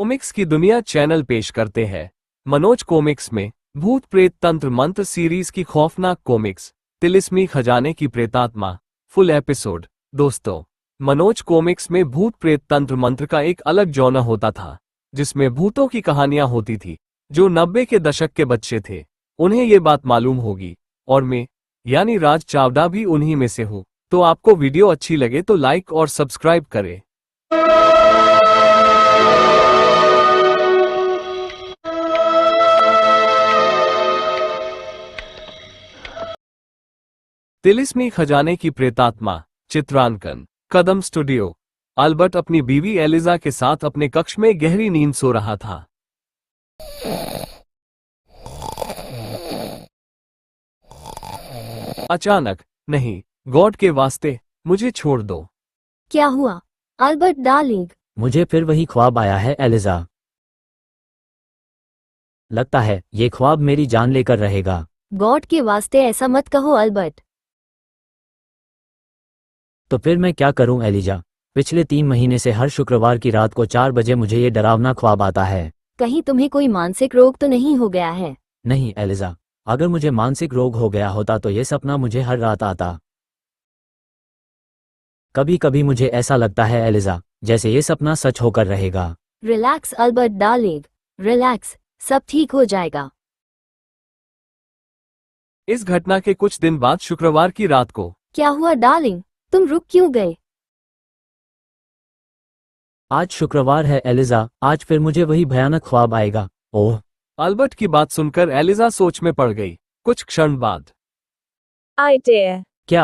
Comics की दुनिया channel पेश करते हैं। मनोज कॉमिक्स में भूत प्रेत तंत्र मंत्र सीरीज की खौफनाक कॉमिक्स तिलिस्मी खजाने की प्रेतात्मा फुल एपिसोड। दोस्तों, मनोज कॉमिक्स में भूत प्रेत तंत्र मंत्र का एक अलग जॉनर होता था, जिसमें भूतों की कहानियां होती थी। जो 90 के दशक के बच्चे थे, उन्हें ये बात मालूम होगी, और मैं यानी राज चावड़ा भी उन्हीं में से हूँ। तो आपको वीडियो अच्छी लगे तो लाइक और सब्सक्राइब करें। तिलिस्मी खजाने की प्रेतात्मा। चित्रांकन कदम स्टूडियो। अल्बर्ट अपनी बीवी एलिजा के साथ अपने कक्ष में गहरी नींद सो रहा था। अचानक, नहीं, गॉड के वास्ते मुझे छोड़ दो। क्या हुआ अल्बर्ट डार्लिंग? मुझे फिर वही ख्वाब आया है एलिजा। लगता है ये ख्वाब मेरी जान लेकर रहेगा। गॉड के वास्ते ऐसा मत कहो अल्बर्ट। तो फिर मैं क्या करूं एलिजा? पिछले 3 महीने से हर शुक्रवार की रात को 4 बजे मुझे ये डरावना ख्वाब आता है। कहीं तुम्हें कोई मानसिक रोग तो नहीं हो गया है? नहीं एलिजा, अगर मुझे मानसिक रोग हो गया होता तो ये सपना मुझे हर रात आता। कभी कभी मुझे ऐसा लगता है एलिजा, जैसे ये सपना सच होकर रहेगा। रिलैक्स अल्बर्ट डार्लिंग, रिलैक्स, सब ठीक हो जाएगा। इस घटना के कुछ दिन बाद शुक्रवार की रात को। क्या हुआ डार्लिंग, तुम रुक क्यों गए? आज शुक्रवार है एलिजा, आज फिर मुझे वही भयानक ख्वाब आएगा। ओह! अल्बर्ट की बात सुनकर एलिजा सोच में पड़ गई। कुछ क्षण बाद, आइडिया। क्या?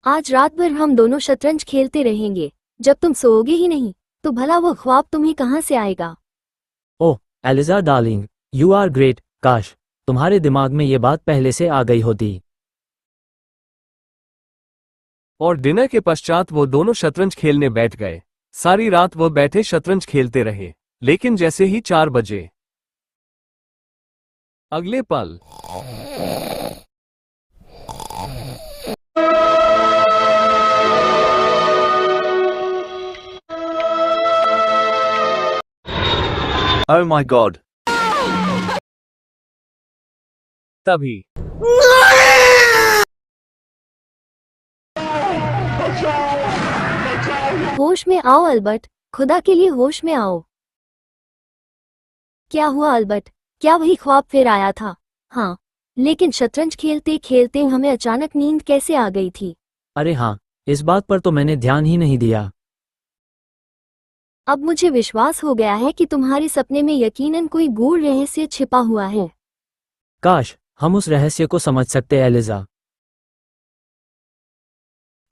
आज रात भर हम दोनों शतरंज खेलते रहेंगे। जब तुम सोओगे ही नहीं, तो भला वो ख्वाब तुम्हें कहाँ से आएगा? Oh Eliza darling, you are great. काश तुम्हारे दिमाग में ये बात पहले से आ गई होती। और डिनर के पश्चात वो दोनों शतरंज खेलने बैठ गए। सारी रात वो बैठे शतरंज खेलते रहे, लेकिन जैसे ही 4 बजे, अगले पल Oh my God! तभी होश में आओ अल्बर्ट, खुदा के लिए होश में आओ। क्या हुआ अल्बर्ट, क्या वही ख्वाब फिर आया था? हाँ, लेकिन शतरंज खेलते खेलते हमें अचानक नींद कैसे आ गई थी? अरे हाँ, इस बात पर तो मैंने ध्यान ही नहीं दिया। अब मुझे विश्वास हो गया है कि तुम्हारे सपने में यकीनन कोई गूढ़ रहस्य छिपा हुआ है। काश हम उस रहस्य को समझ सकते एलिजा।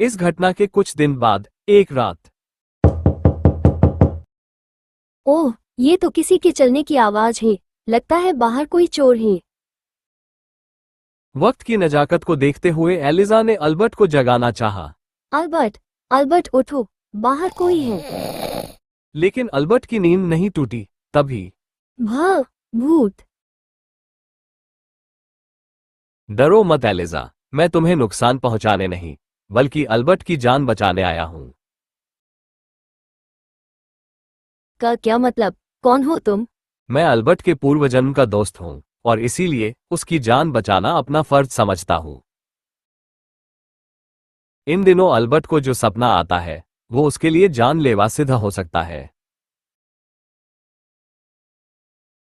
इस घटना के कुछ दिन बाद एक रात, ओह, ये तो किसी के चलने की आवाज है। लगता है बाहर कोई चोर है। वक्त की नजाकत को देखते हुए एलिजा ने अल्बर्ट को जगाना चाहा, अल्बर्ट, अल्बर्ट उठो, बाहर कोई है। लेकिन अल्बर्ट की नींद नहीं टूटी। तभी भूत। डरो मत एलिजा, मैं तुम्हें नुकसान पहुंचाने नहीं, बल्कि अल्बर्ट की जान बचाने आया हूं। का क्या मतलब? कौन हो तुम? मैं अल्बर्ट के पूर्व जन्म का दोस्त हूं, और इसीलिए उसकी जान बचाना अपना फर्ज समझता हूं। इन दिनों अल्बर्ट को जो सपना आता है, वो उसके लिए जानलेवा सिद्ध हो सकता है।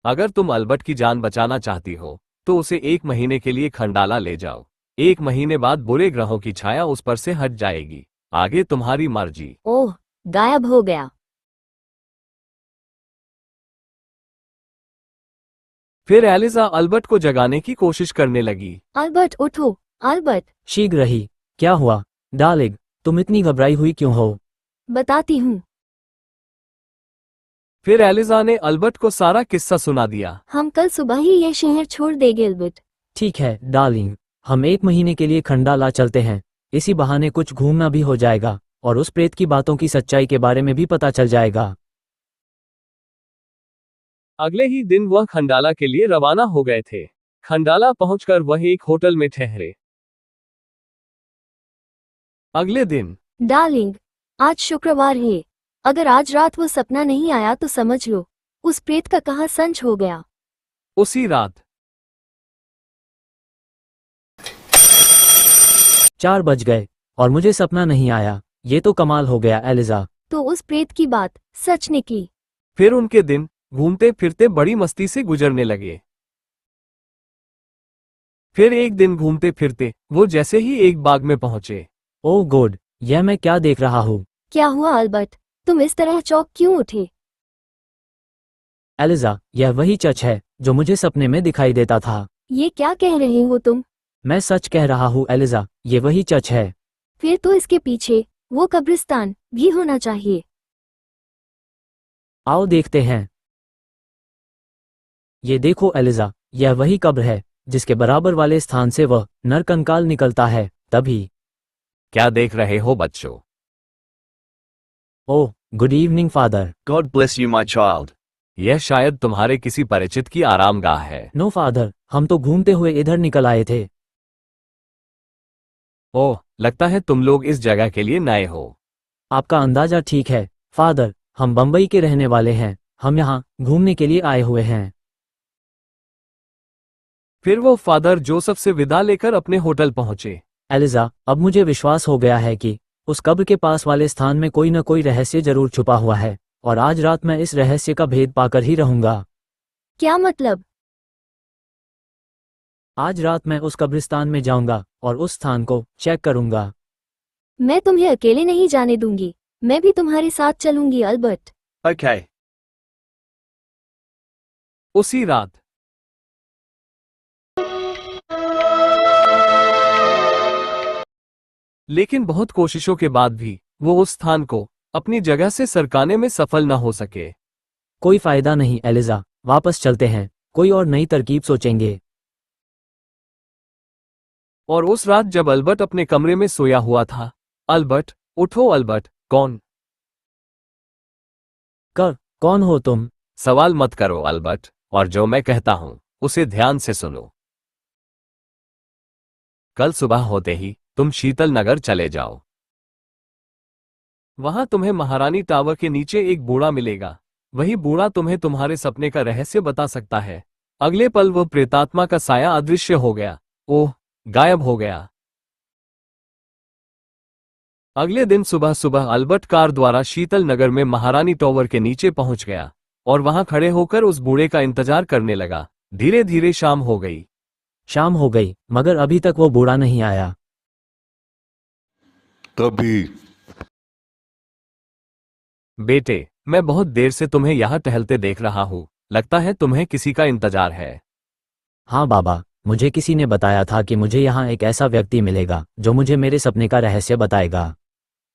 अगर तुम अल्बर्ट की जान बचाना चाहती हो, तो उसे 1 महीने के लिए खंडाला ले जाओ। 1 महीने बाद बुरे ग्रहों की छाया उस पर से हट जाएगी। आगे तुम्हारी मर्जी। ओह, गायब हो गया। फिर एलिजा अल्बर्ट को जगाने की कोशिश करने लगी। अल्बर्ट उठो, अल्बर्ट। शीघ्र ही। क्या हुआ डार्लिंग, तुम इतनी घबराई हुई क्यों हो? बताती हूँ। फिर एलिजा ने अल्बर्ट को सारा किस्सा सुना दिया। हम कल सुबह ही ये शहर छोड़ देंगे अल्बर्ट। ठीक है डार्लिंग, हम 1 महीने के लिए खंडाला चलते हैं। इसी बहाने कुछ घूमना भी हो जाएगा, और उस प्रेत की बातों की सच्चाई के बारे में भी पता चल जाएगा। अगले ही दिन वह खंडाला के लिए रवाना हो गए थे। खंडाला पहुंचकर वह एक होटल में ठहरे। अगले दिन, डार्लिंग, आज शुक्रवार है। अगर आज रात वो सपना नहीं आया तो समझ लो उस प्रेत का कहाँ संच हो गया। उसी रात 4 बज गए और मुझे सपना नहीं आया। ये तो कमाल हो गया एलिजा। तो उस प्रेत की बात सच निकली। फिर उनके दिन घूमते फिरते बड़ी मस्ती से गुजरने लगे। फिर एक दिन घूमते फिरते वो जैसे ही एक बाग में पहुंचे। ओह गॉड, यह मैं क्या देख रहा हूँ। क्या हुआ अल्बर्ट, तुम इस तरह चौंक क्यों उठे? एलिजा, यह वही चर्च है जो मुझे सपने में दिखाई देता था। ये क्या कह रहे हो तुम? मैं सच कह रहा हूँ एलिजा, ये वही चर्च है। फिर तो इसके पीछे वो कब्रिस्तान भी होना चाहिए। आओ देखते हैं। ये देखो एलिजा, यह वही कब्र है जिसके बराबर वाले स्थान से वह नरकंकाल निकलता है। तभी। क्या देख रहे हो बच्चों? Oh, good evening father. God bless you, my child. यह शायद तुम्हारे किसी परिचित की आरामगाह है। नो फादर, हम तो घूमते हुए इधर निकल आए थे। ओह, लगता है तुम लोग इस जगह के लिए नए हो। आपका अंदाजा ठीक है फादर, हम बम्बई के रहने वाले हैं। हम यहाँ घूमने के लिए आए हुए हैं। फिर वो फादर जोसेफ से विदा लेकर अपने होटल पहुंचे। एलिजा, अब मुझे विश्वास हो गया है कि उस कब्र के पास वाले स्थान में कोई न कोई रहस्य जरूर छुपा हुआ है और आज रात मैं इस रहस्य का भेद पाकर ही रहूंगा। क्या मतलब? आज रात मैं उस कब्रिस्तान में जाऊंगा और उस स्थान को चेक करूंगा। मैं तुम्हें अकेले नहीं जाने दूंगी, मैं भी तुम्हारे साथ चलूंगी अल्बर्ट। Okay. उसी रात लेकिन बहुत कोशिशों के बाद भी वो उस स्थान को अपनी जगह से सरकाने में सफल न हो सके। कोई फायदा नहीं एलिजा, वापस चलते हैं, कोई और नई तरकीब सोचेंगे। और उस रात जब अल्बर्ट अपने कमरे में सोया हुआ था, अल्बर्ट, उठो अल्बर्ट। कौन? कौन हो तुम? सवाल मत करो अल्बर्ट, और जो मैं कहता हूं उसे ध्यान से सुनो। कल सुबह होते ही तुम शीतल नगर चले जाओ। वहां तुम्हें महारानी टावर के नीचे एक बूढ़ा मिलेगा। वही बूढ़ा तुम्हें तुम्हारे सपने का रहस्य बता सकता है। अगले पल वह प्रेतात्मा का साया अदृश्य हो गया। ओह, गायब हो गया। अगले दिन सुबह सुबह अल्बर्ट कार द्वारा शीतल नगर में महारानी टावर के नीचे पहुंच गया और वहां खड़े होकर उस बूढ़े का इंतजार करने लगा। धीरे धीरे शाम हो गई। शाम हो गई मगर अभी तक वो बूढ़ा नहीं आया। तभी बेटे, मैं बहुत देर से तुम्हें यहां टहलते देख रहा हूं। लगता है तुम्हें किसी का इंतजार है। हाँ बाबा, मुझे किसी ने बताया था कि मुझे यहाँ एक ऐसा व्यक्ति मिलेगा जो मुझे मेरे सपने का रहस्य बताएगा।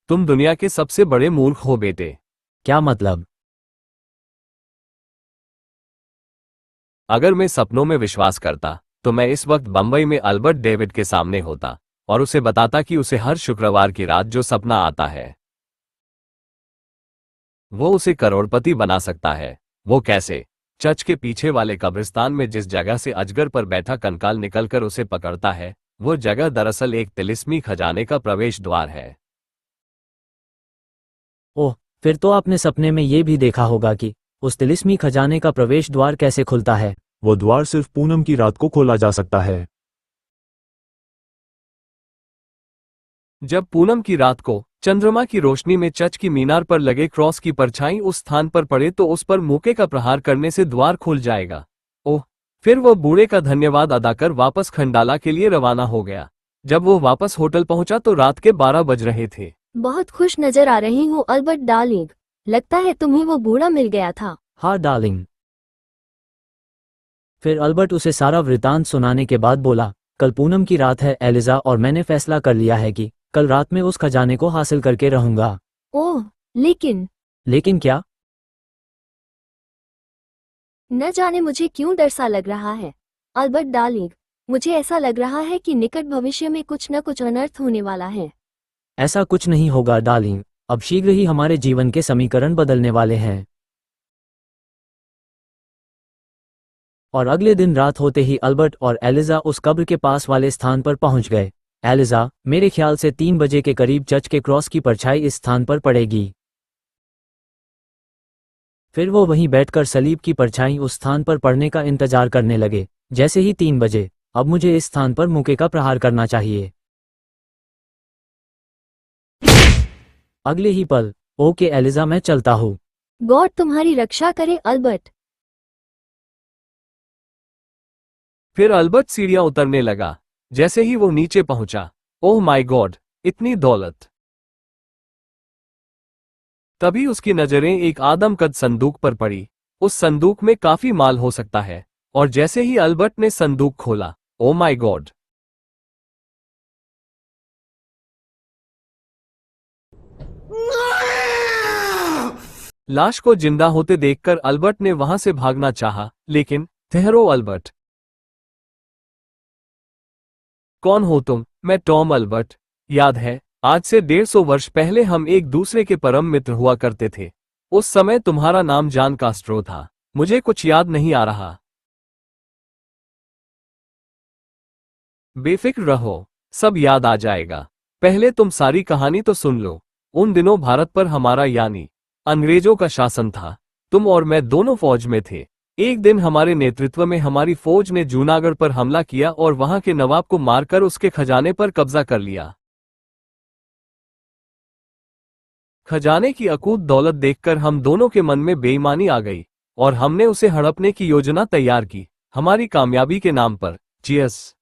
तुम दुनिया के सबसे बड़े मूर्ख हो बेटे। क्या मतलब? अगर मैं सपनों में विश्वास करता तो मैं इस वक्त बंबई में अल्बर्ट डेविड के सामने होता और उसे बताता कि उसे हर शुक्रवार की रात जो सपना आता है वो उसे करोड़पति बना सकता है। वो कैसे? चर्च के पीछे वाले कब्रिस्तान में जिस जगह से अजगर पर बैठा कंकाल निकलकर उसे पकड़ता है, वो जगह दरअसल एक तिलिस्मी खजाने का प्रवेश द्वार है। ओह, फिर तो आपने सपने में ये भी देखा होगा कि उस तिलिस्मी खजाने का प्रवेश द्वार कैसे खुलता है। वो द्वार सिर्फ पूनम की रात को खोला जा सकता है। जब पूनम की रात को चंद्रमा की रोशनी में चर्च की मीनार पर लगे क्रॉस की परछाई उस स्थान पर पड़े तो उस पर मुक्के का प्रहार करने से द्वार खुल जाएगा। ओह, फिर वो बूढ़े का धन्यवाद अदा कर वापस खंडाला के लिए रवाना हो गया। जब वो वापस होटल पहुंचा तो रात के 12 बज रहे थे। बहुत खुश नजर आ रहे हो अल्बर्ट डार्लिंग, लगता है तुम्हें वो बूढ़ा मिल गया था। हाँ डार्लिंग। फिर अल्बर्ट उसे सारा वृतांत सुनाने के बाद बोला, कल पूनम की रात है एलिजा और मैंने फैसला कर लिया है कि कल रात में उस खजाने को हासिल करके रहूंगा। ओह, लेकिन क्या? न जाने मुझे क्यों डर सा लग रहा है अल्बर्ट डार्लिंग। मुझे ऐसा लग रहा है कि निकट भविष्य में कुछ न कुछ अनर्थ होने वाला है। ऐसा कुछ नहीं होगा डार्लिंग, अब शीघ्र ही हमारे जीवन के समीकरण बदलने वाले हैं। और अगले दिन रात होते ही अल्बर्ट और एलिजा उस कब्र के पास वाले स्थान पर पहुंच गए। एलिजा, मेरे ख्याल से 3 बजे के करीब चर्च के क्रॉस की परछाई इस स्थान पर पड़ेगी। फिर वो वहीं बैठकर सलीब की परछाई उस स्थान पर पड़ने का इंतजार करने लगे। जैसे ही 3 बजे, अब मुझे इस स्थान पर मुक्के का प्रहार करना चाहिए। अगले ही पल, ओके एलिजा, मैं चलता हूँ। गॉड तुम्हारी रक्षा करे अल्बर्ट। फिर अल्बर्ट सीढ़ियां उतरने लगा। जैसे ही वो नीचे पहुंचा, ओह माय गॉड, इतनी दौलत। तभी उसकी नजरें एक आदमकद संदूक पर पड़ी। उस संदूक में काफी माल हो सकता है। और जैसे ही अल्बर्ट ने संदूक खोला, ओह माय गॉड, लाश को जिंदा होते देखकर अल्बर्ट ने वहां से भागना चाहा, लेकिन ठहरो अल्बर्ट। कौन हो तुम? मैं टॉम अल्बर्ट। याद है, आज से 150 वर्ष पहले हम एक दूसरे के परम मित्र हुआ करते थे। उस समय तुम्हारा नाम जान कास्ट्रो था। मुझे कुछ याद नहीं आ रहा। बेफिक्र रहो, सब याद आ जाएगा। पहले तुम सारी कहानी तो सुन लो। उन दिनों भारत पर हमारा यानी अंग्रेजों का शासन था। तुम और मैं दोनों फौज में थे। एक दिन हमारे नेतृत्व में हमारी फौज ने जूनागढ़ पर हमला किया और वहां के नवाब को मारकर उसके खजाने पर कब्जा कर लिया। खजाने की अकूत दौलत देखकर हम दोनों के मन में बेईमानी आ गई और हमने उसे हड़पने की योजना तैयार की, हमारी कामयाबी के नाम पर। चीयर्स।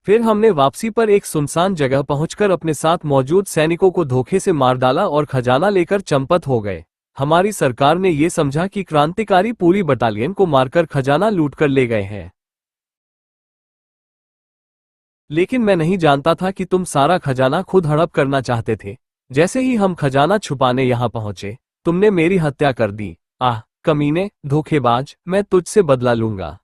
फिर हमने वापसी पर एक सुनसान जगह पहुंचकर अपने साथ मौजूद सैनिकों को धोखे से मार डाला और खजाना लेकर चंपत हो गए। हमारी सरकार ने यह समझा कि क्रांतिकारी पूरी बटालियन को मारकर खजाना लूट कर ले गए हैं। लेकिन मैं नहीं जानता था कि तुम सारा खजाना खुद हड़प करना चाहते थे। जैसे ही हम खजाना छुपाने यहां पहुंचे, तुमने मेरी हत्या कर दी। आह कमीने, धोखेबाज, मैं तुझसे बदला लूंगा।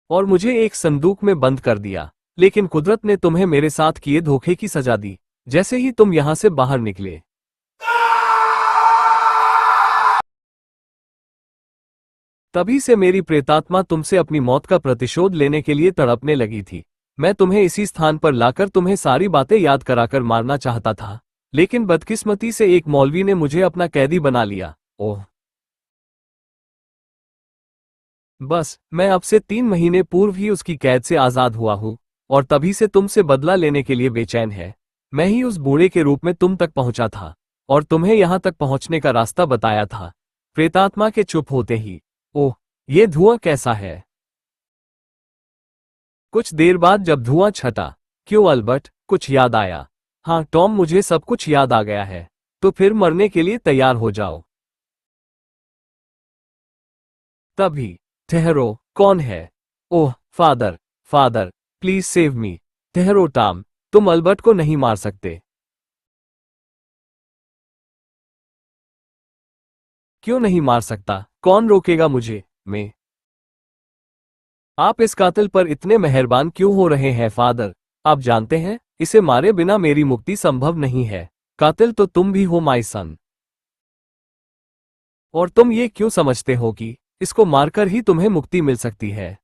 और मुझे एक संदूक में बंद कर दिया। लेकिन कुदरत ने तुम्हें मेरे साथ किए धोखे की सजा दी। जैसे ही तुम यहां से बाहर निकले, तभी से मेरी प्रेतात्मा तुमसे अपनी मौत का प्रतिशोध लेने के लिए तड़पने लगी थी। मैं तुम्हें इसी स्थान पर लाकर तुम्हें सारी बातें याद कराकर मारना चाहता था, लेकिन बदकिस्मती से एक मौलवी ने मुझे अपना कैदी बना लिया। ओह, बस मैं अब से 3 महीने पूर्व ही उसकी कैद से आजाद हुआ हूं और तभी से तुमसे बदला लेने के लिए बेचैन है। मैं ही उस बूढ़े के रूप में तुम तक पहुंचा था और तुम्हें यहां तक पहुंचने का रास्ता बताया था। प्रेतात्मा के चुप होते ही, ओह, ये धुआं कैसा है? कुछ देर बाद जब धुआं छटा, क्यों अल्बर्ट, कुछ याद आया? हाँ टॉम, मुझे सब कुछ याद आ गया है। तो फिर मरने के लिए तैयार हो जाओ। तभी, ठहरो, कौन है? Oh father, father, please save me. ठहरो टॉम, तुम अल्बर्ट को नहीं मार सकते। क्यों नहीं मार सकता? कौन रोकेगा मुझे? मैं। आप इस कातिल पर इतने मेहरबान क्यों हो रहे हैं फादर? आप जानते हैं, इसे मारे बिना मेरी मुक्ति संभव नहीं है। कातिल तो तुम भी हो माय सन। और तुम ये क्यों समझते हो कि इसको मारकर ही तुम्हें मुक्ति मिल सकती है?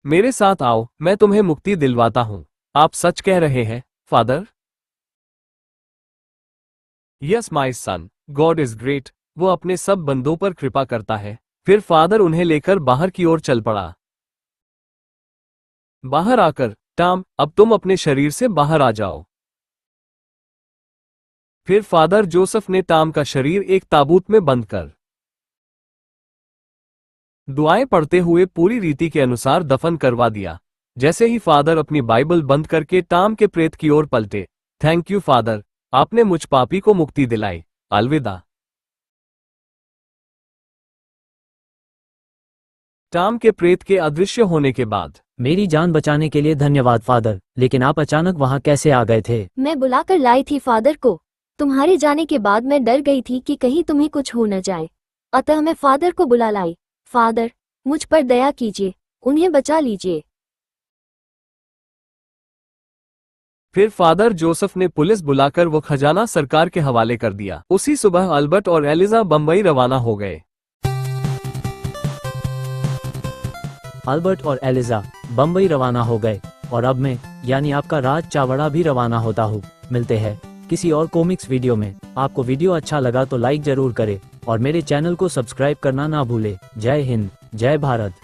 मेरे साथ आओ, मैं तुम्हें मुक्ति दिलवाता हूं। आप सच कह रहे हैं father? Yes my son, God is great. वो अपने सब बंदों पर कृपा करता है। फिर फादर उन्हें लेकर बाहर की ओर चल पड़ा। बाहर आकर, टॉम, अब तुम अपने शरीर से बाहर आ जाओ। फिर फादर जोसेफ ने टॉम का शरीर एक ताबूत में बंद कर दुआएं पढ़ते हुए पूरी रीति के अनुसार दफन करवा दिया। जैसे ही फादर अपनी बाइबल बंद करके टॉम के प्रेत की ओर पलटे, थैंक यू फादर, आपने मुझ पापी को मुक्ति दिलाई। अलविदा। टॉम के प्रेत के अदृश्य होने के बाद, मेरी जान बचाने के लिए धन्यवाद फादर, लेकिन आप अचानक वहां कैसे आ गए थे? मैं बुलाकर लाई थी फादर को। तुम्हारे जाने के बाद मैं डर गई थी कि कहीं तुम्हें कुछ हो न जाए, अतः मैं फादर को बुला लाई। फादर, मुझ पर दया कीजिए, उन्हें बचा लीजिए। फिर फादर जोसेफ ने पुलिस बुलाकर वो खजाना सरकार के हवाले कर दिया। उसी सुबह अल्बर्ट और एलिजा बंबई रवाना हो गए। अल्बर्ट और एलिजा बंबई रवाना हो गए। और अब मैं यानी आपका राज चावड़ा भी रवाना होता हूँ। मिलते हैं किसी और कॉमिक्स वीडियो में। आपको वीडियो अच्छा लगा तो लाइक जरूर करें और मेरे चैनल को सब्सक्राइब करना ना भूले। जय हिंद, जय भारत।